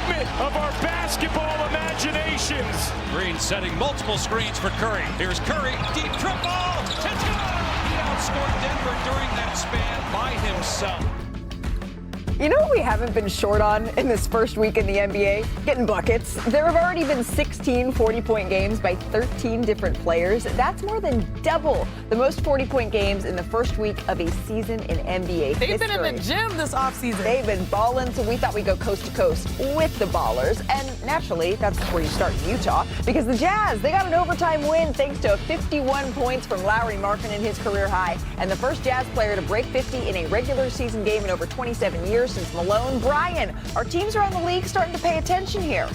figment of our basketball imaginations. Green setting multiple screens for Curry. Here's Curry, deep triple. It's good. He outscored Denver during that span by himself. You know what we haven't been short on in this first week in the NBA? Getting buckets. There have already been 16 40-point games by 13 different players. That's more than double the most 40-point games in the first week of a season in NBA history. They've been in the gym this offseason. They've been balling, so we thought we'd go coast to coast with the ballers. And naturally, that's where you start in Utah, because the Jazz, they got an overtime win thanks to 51 points from Lauri Markkanen in his career high, and the first Jazz player to break 50 in a regular season game in over 27 years since Malone. Brian, are teams around the league starting to pay attention here?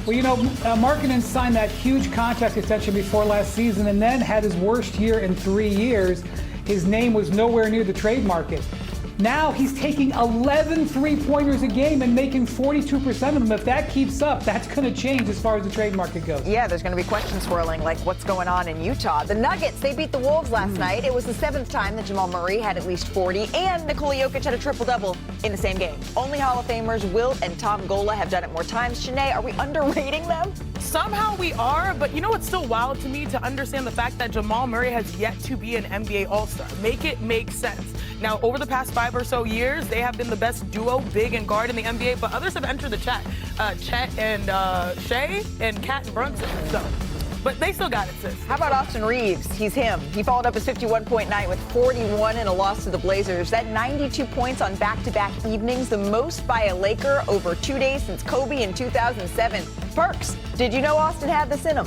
Well, you know, Markkanen signed that huge contract extension before last season and then had his worst year in 3 years. His name was nowhere near the trade market. Now he's taking 11 three-pointers a game and making 42% of them. If that keeps up, that's going to change as far as the trade market goes. Yeah, there's going to be questions swirling, like what's going on in Utah. The Nuggets, they beat the Wolves last night. It was the 7th time that Jamal Murray had at least 40, and Nikola Jokic had a triple-double in the same game. Only Hall of Famers Wilt and Tom Gola have done it more times. Shanae, are we underrating them? Somehow we are, but you know what's still wild to me to understand the fact that Jamal Murray has yet to be an NBA All-Star. Make it make sense. Now, over the past 5 or so years, they have been the best duo, big and guard in the NBA, but others have entered the chat. Chet and Shea and Cat and Brunson. So, but they still got it, sis. How about Austin Reaves? He's him. He followed up his 51-point night with 41 in a loss to the Blazers. That 92 points on back-to-back evenings, the most by a Laker over 2 days since Kobe in 2007. Perks, did you know Austin had this in him?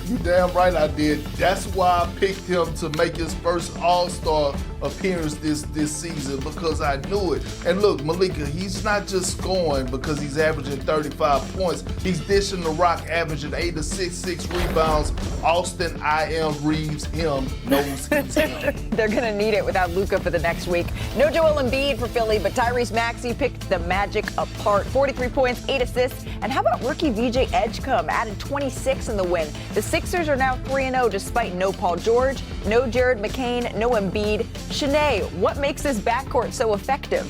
You damn right I did. That's why I picked him to make his first All-Star appearance this season, because I knew it. And look, Malika, he's not just scoring because he's averaging 35 points. He's dishing the rock, averaging 8 assists, 6 rebounds. Austin, I am Reaves, him, knows he's him. They're going to need it without Luka for the next week. No Joel Embiid for Philly, but Tyrese Maxey picked the Magic apart. 43 points, 8 assists. And how about rookie VJ Edgecombe? Added 26 in the win. The Sixers are now 3-0 despite no Paul George, no Jared McCain, no Embiid. Shanae, what makes this backcourt so effective?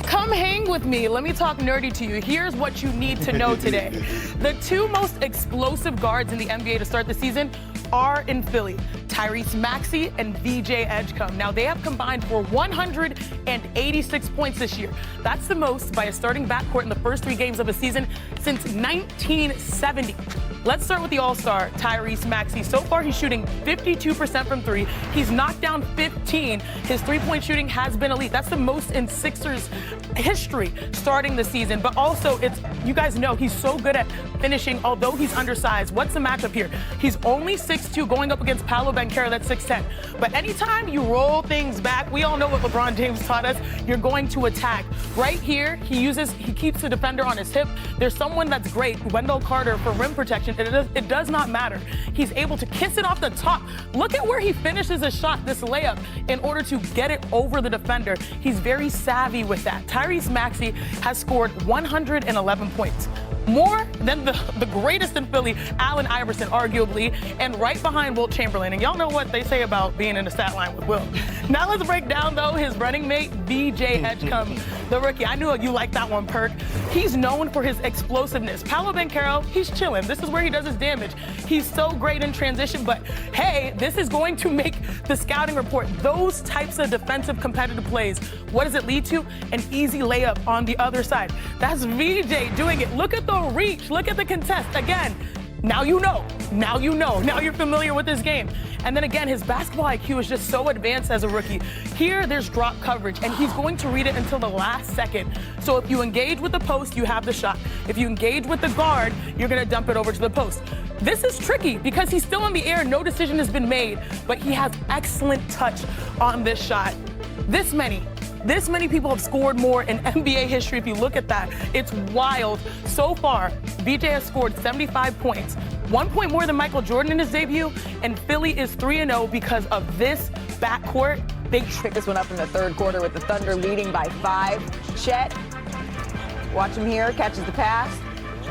Come hang with me. Let me talk nerdy to you. Here's what you need to know today. The 2 most explosive guards in the NBA to start the season are in Philly, Tyrese Maxey and VJ Edgecombe. Now, they have combined for 186 points this year. That's the most by a starting backcourt in the first 3 games of a season since 1970. Let's start with the All-Star, Tyrese Maxey. So far, he's shooting 52% from 3. He's knocked down 15. His three-point shooting has been elite. That's the most in Sixers history starting the season. But also, you guys know he's so good at finishing, although he's undersized. What's the matchup here? He's only 6'2", going up against Paolo Banchero, that's 6'10". But anytime you roll things back, we all know what LeBron James taught us, you're going to attack. Right here, he keeps the defender on his hip. There's someone that's great, Wendell Carter, for rim protection. It does not matter. He's able to kiss it off the top. Look at where he finishes his shot, this layup, in order to get it over the defender. He's very savvy with that. Tyrese Maxey has scored 111 points. More than the greatest in Philly, Allen Iverson, arguably, and right behind Wilt Chamberlain. And y'all know what they say about being in the stat line with Wilt. Now let's break down, though, his running mate, VJ Edgecombe, the rookie. I knew you liked that one, Perk. He's known for his explosiveness. Paolo Banchero, he's chilling. This is where he does his damage. He's so great in transition, but hey, this is going to make the scouting report. Those types of defensive competitive plays, what does it lead to? An easy layup on the other side. That's VJ doing it. Look at the reach. Look at the contest. Again, now you know. Now you know. Now you're familiar with this game. And then again, his basketball IQ is just so advanced as a rookie. Here, there's drop coverage, and he's going to read it until the last second. So if you engage with the post, you have the shot. If you engage with the guard, you're going to dump it over to the post. This is tricky because he's still in the air. No decision has been made, but he has excellent touch on this shot. This many people have scored more in NBA history. If you look at that, it's wild. So far, VJ has scored 75 points, 1 point more than Michael Jordan in his debut, and Philly is 3-0 because of this backcourt. They picked this one up in the 3rd quarter with the Thunder leading by 5. Chet, watch him here, catches the pass.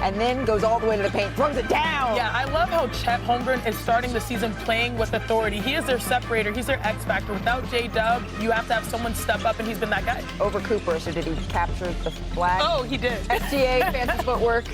and then goes all the way to the paint, throws it down. Yeah, I love how Chet Holmgren is starting the season playing with authority. He is their separator. He's their X factor. Without J-Dub, you have to have someone step up, and he's been that guy. Over Cooper, so did he capture the flag? Oh, he did. SGA, fancy footwork.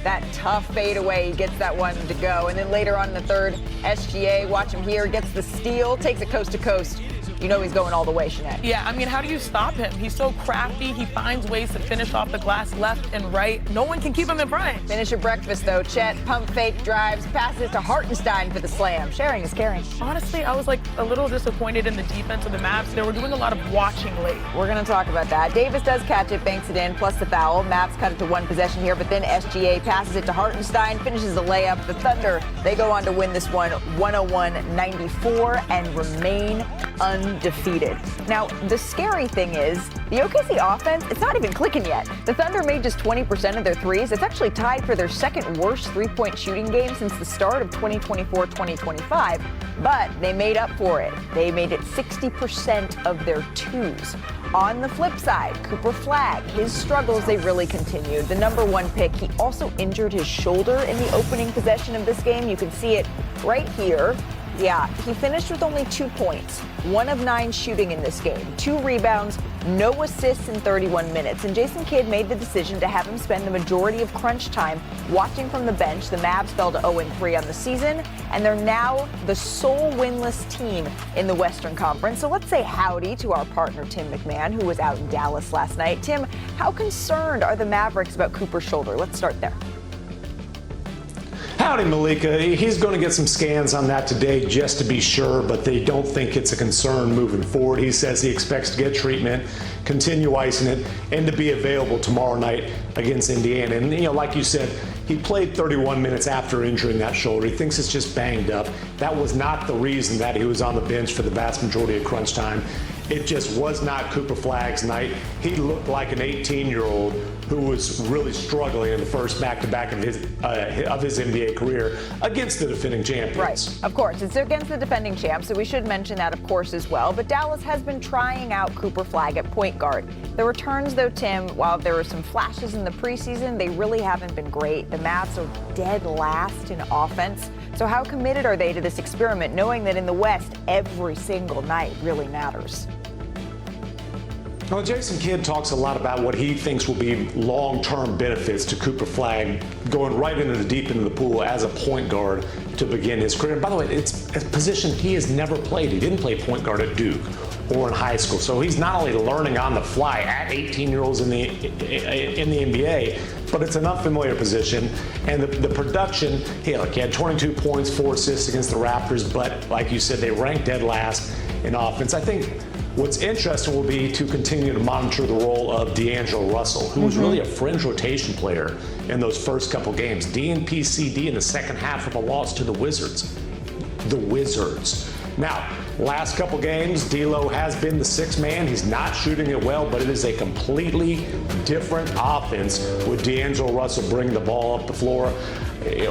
That tough fadeaway, he gets that one to go. And then later on in the third, SGA, watch him here, gets the steal, takes it coast to coast. You know he's going all the way, Sinead. Yeah, I mean, how do you stop him? He's so crafty. He finds ways to finish off the glass left and right. No one can keep him in front. Finish your breakfast, though. Chet, pump fake, drives, passes to Hartenstein for the slam. Sharing is caring. Honestly, I was like a little disappointed in the defense of the Mavs. They were doing a lot of watching late. We're going to talk about that. Davis does catch it, banks it in, plus the foul. Mavs cut it to one possession here, but then SGA passes it to Hartenstein, finishes the layup. The Thunder, they go on to win this one 101-94 and remain undefeated. Now, the scary thing is, the OKC offense, it's not even clicking yet. The Thunder made just 20% of their threes. It's actually tied for their second worst three-point shooting game since the start of 2024-2025, but they made up for it. They made it 60% of their twos. On the flip side, Cooper Flagg, his struggles, they really continued. The number one pick, he also injured his shoulder in the opening possession of this game. You can see it right here. Yeah, he finished with only 2 points, 1 of 9 shooting in this game, 2 rebounds, no assists in 31 minutes. And Jason Kidd made the decision to have him spend the majority of crunch time watching from the bench. The Mavs fell to 0-3 on the season, and they're now the sole winless team in the Western Conference. So let's say howdy to our partner, Tim McMahon, who was out in Dallas last night. Tim, how concerned are the Mavericks about Cooper's shoulder? Let's start there. Howdy, Malika. He's going to get some scans on that today just to be sure, but they don't think it's a concern moving forward. He says he expects to get treatment, continue icing it, and to be available tomorrow night against Indiana. And, like you said, he played 31 minutes after injuring that shoulder. He thinks it's just banged up. That was not the reason that he was on the bench for the vast majority of crunch time. It just was not Cooper Flagg's night. He looked like an 18-year-old who was really struggling in the first back-to-back of his NBA career against the defending champions. Right, of course. It's against the defending champs, so we should mention that, of course, as well. But Dallas has been trying out Cooper Flagg at point guard. The returns, though, Tim, while there were some flashes in the preseason, they really haven't been great. The Mavs are dead last in offense. So how committed are they to this experiment, knowing that in the West, every single night really matters? Well, Jason Kidd talks a lot about what he thinks will be long-term benefits to Cooper Flagg going right into the deep end of the pool as a point guard to begin his career. And by the way, it's a position he has never played. He didn't play point guard at Duke or in high school. So he's not only learning on the fly at 18-year-olds in the NBA, but it's an unfamiliar position. And the production, he had 22 points, 4 assists against the Raptors, but like you said, they ranked dead last in offense. I think what's interesting will be to continue to monitor the role of D'Angelo Russell, who was really a fringe rotation player in those first couple games. DNP CD in the second half of a loss to the Wizards. The Wizards. Now, last couple games, D'Lo has been the sixth man. He's not shooting it well, but it is a completely different offense with D'Angelo Russell bringing the ball up the floor.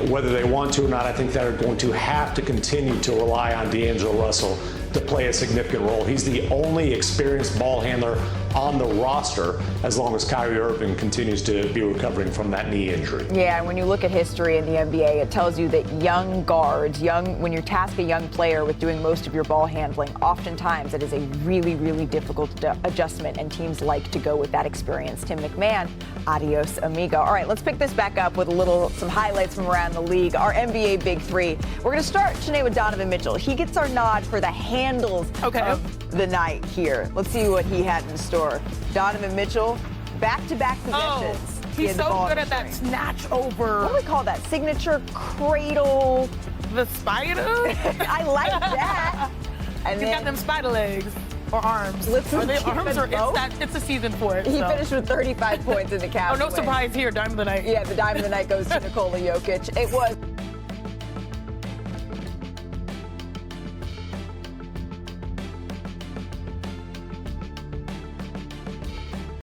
Whether they want to or not, I think they're going to have to continue to rely on D'Angelo Russell to play a significant role. He's the only experienced ball handler on the roster as long as Kyrie Irving continues to be recovering from that knee injury. Yeah, and when you look at history in the NBA, it tells you that young guards, when you task a young player with doing most of your ball handling, oftentimes it is a really, really difficult adjustment, and teams like to go with that experience. Tim McMahon, adios, amigo. All right, let's pick this back up with some highlights from around the league. Our NBA Big Three. We're going to start, Sinead, with Donovan Mitchell. He gets our nod for the handles of the night here. Let's see what he had in store. Donovan Mitchell, back-to-back possessions. Oh, he's so good at that snatch over. What do we call that? Signature cradle. The spider? I like that. And he's got them spider legs. Or arms. Are they arms or it's a season for it. He finished with 35 points in the Cavs. Oh, no surprise here, Dime of the Night. Yeah, the Dime of the Night goes to Nikola Jokic. It was